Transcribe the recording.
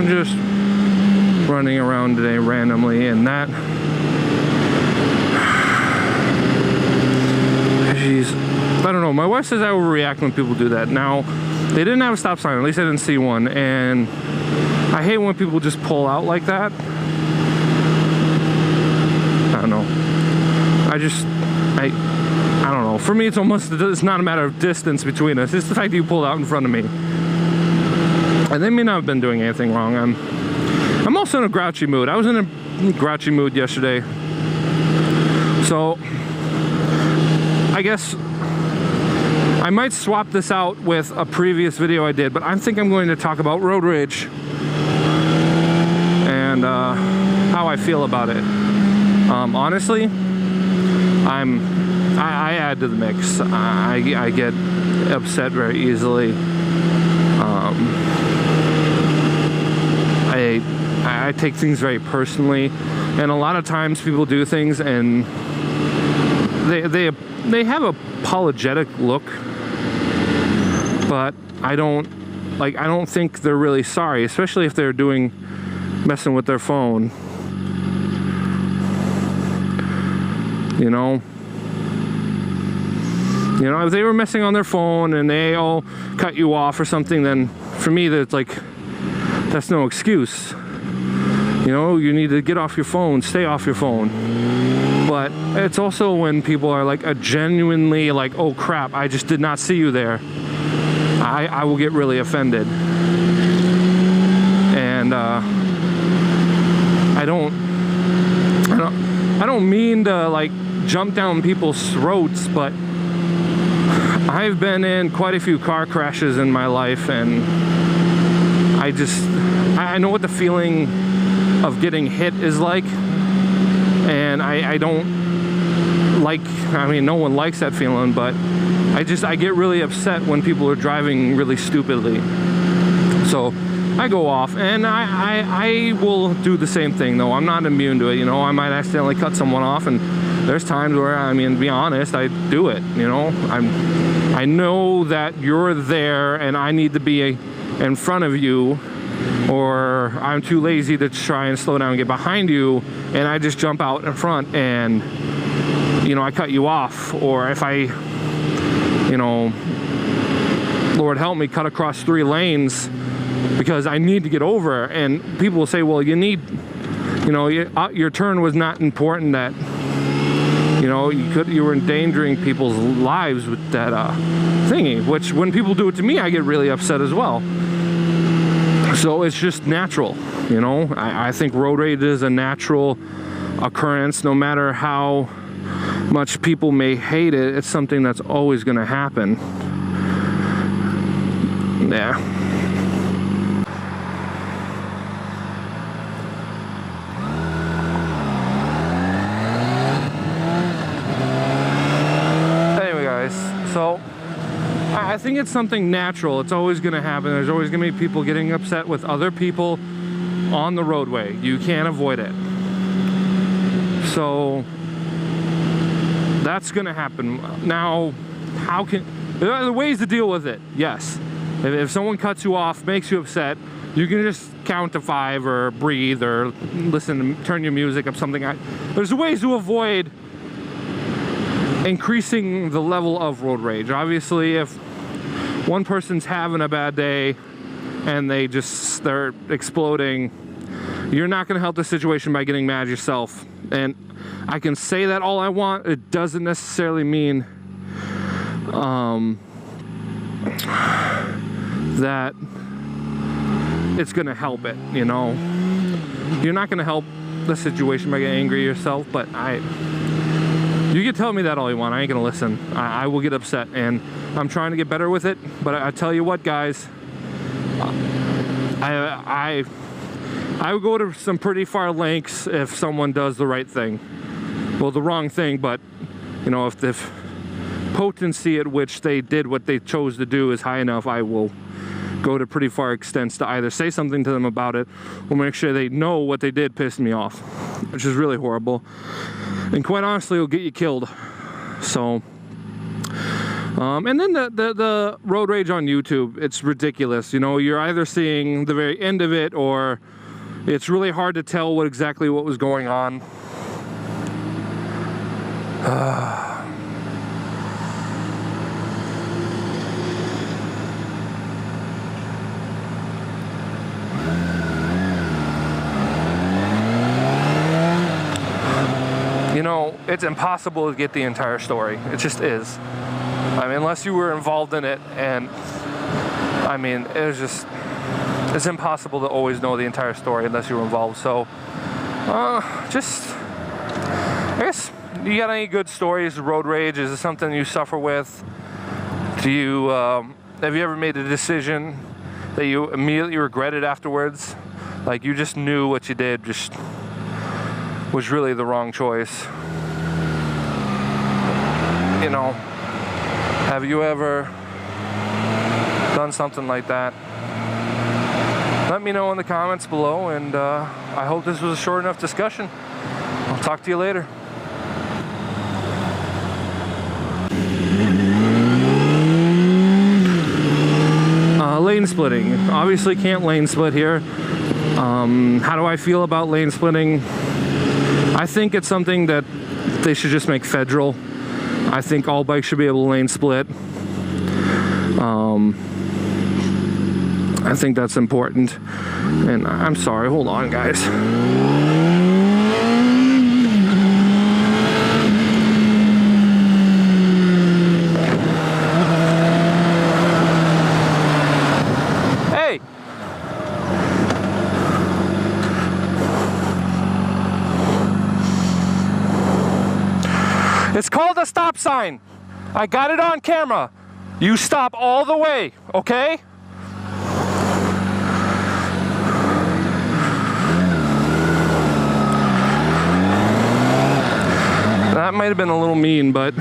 I'm just running around today randomly, and that, jeez, I don't know. My wife says I overreact when people do that. Now, they didn't have a stop sign. At least I didn't see one, and I hate when people just pull out like that. I don't know. I don't know. For me, it's not a matter of distance between us. It's the fact that you pulled out in front of me. And they may not have been doing anything wrong. I'm also in a grouchy mood. I was in a grouchy mood yesterday. So, I guess I might swap this out with a previous video I did, but I think I'm going to talk about road rage and how I feel about it. Honestly, I add to the mix. I get upset very easily. I take things very personally, and a lot of times people do things and they have a apologetic look, but I don't think they're really sorry, especially if they're messing with their phone. You know, if they were messing on their phone and they all cut you off or something, then for me that's no excuse. You need to get off your phone, stay off your phone. But it's also when people are genuinely oh crap, I just did not see you there. I will get really offended. And I don't mean to jump down people's throats, but I've been in quite a few car crashes in my life, and I know what the feeling of getting hit is like, and I don't no one likes that feeling, but I get really upset when people are driving really stupidly. So I go off, and I will do the same thing, though. I'm not immune to it. I might accidentally cut someone off, and there's times where, to be honest, I do it. I know that you're there and I need to be in front of you, or I'm too lazy to try and slow down and get behind you, and I just jump out in front and I cut you off. Or if I Lord help me, cut across 3 lanes because I need to get over, and people will say, well, your turn was not important, that you were endangering people's lives with that thingy, which when people do it to me, I get really upset as well. So it's just natural. I think road rage is a natural occurrence. No matter how much people may hate it, it's something that's always going to happen. Yeah. Anyway, guys, so I think it's something natural. It's always going to happen. There's always going to be people getting upset with other people on the roadway. You can't avoid it. So that's going to happen. Now, there are ways to deal with it. Yes. If someone cuts you off, makes you upset, you can just count to 5 or breathe or turn your music up, something. There's ways to avoid increasing the level of road rage. Obviously, if one person's having a bad day and they're exploding, you're not going to help the situation by getting mad yourself. And I can say that all I want. It doesn't necessarily mean that it's going to help it. You're not going to help the situation by getting angry yourself, but you can tell me that all you want. I ain't going to listen. I will get upset, and I'm trying to get better with it. But I tell you what, guys, I would go to some pretty far lengths if someone does the right thing. Well, the wrong thing, but if the potency at which they did what they chose to do is high enough, I will go to pretty far extents to either say something to them about it or make sure they know what they did pissed me off, which is really horrible. And quite honestly, it'll get you killed. So And then the road rage on YouTube, it's ridiculous. You know, you're either seeing the very end of it, or it's really hard to tell exactly what was going on. You know, it's impossible to get the entire story. It just is. I mean, unless you were involved in it, and I mean, it's impossible to always know the entire story unless you were involved. So, I guess, you got any good stories of road rage? Is it something you suffer with? Do you, have you ever made a decision that you immediately regretted afterwards? Like, you just knew what you did just was really the wrong choice. You know, have you ever done something like that? Let me know in the comments below, and I hope this was a short enough discussion. I'll talk to you later. Lane splitting. Obviously can't lane split here. How do I feel about lane splitting? I think it's something that they should just make federal. I think all bikes should be able to lane split. I think that's important. And I'm sorry, hold on, guys. Hey! It's called a stop sign. I got it on camera. You stop all the way, okay? That might have been a little mean, but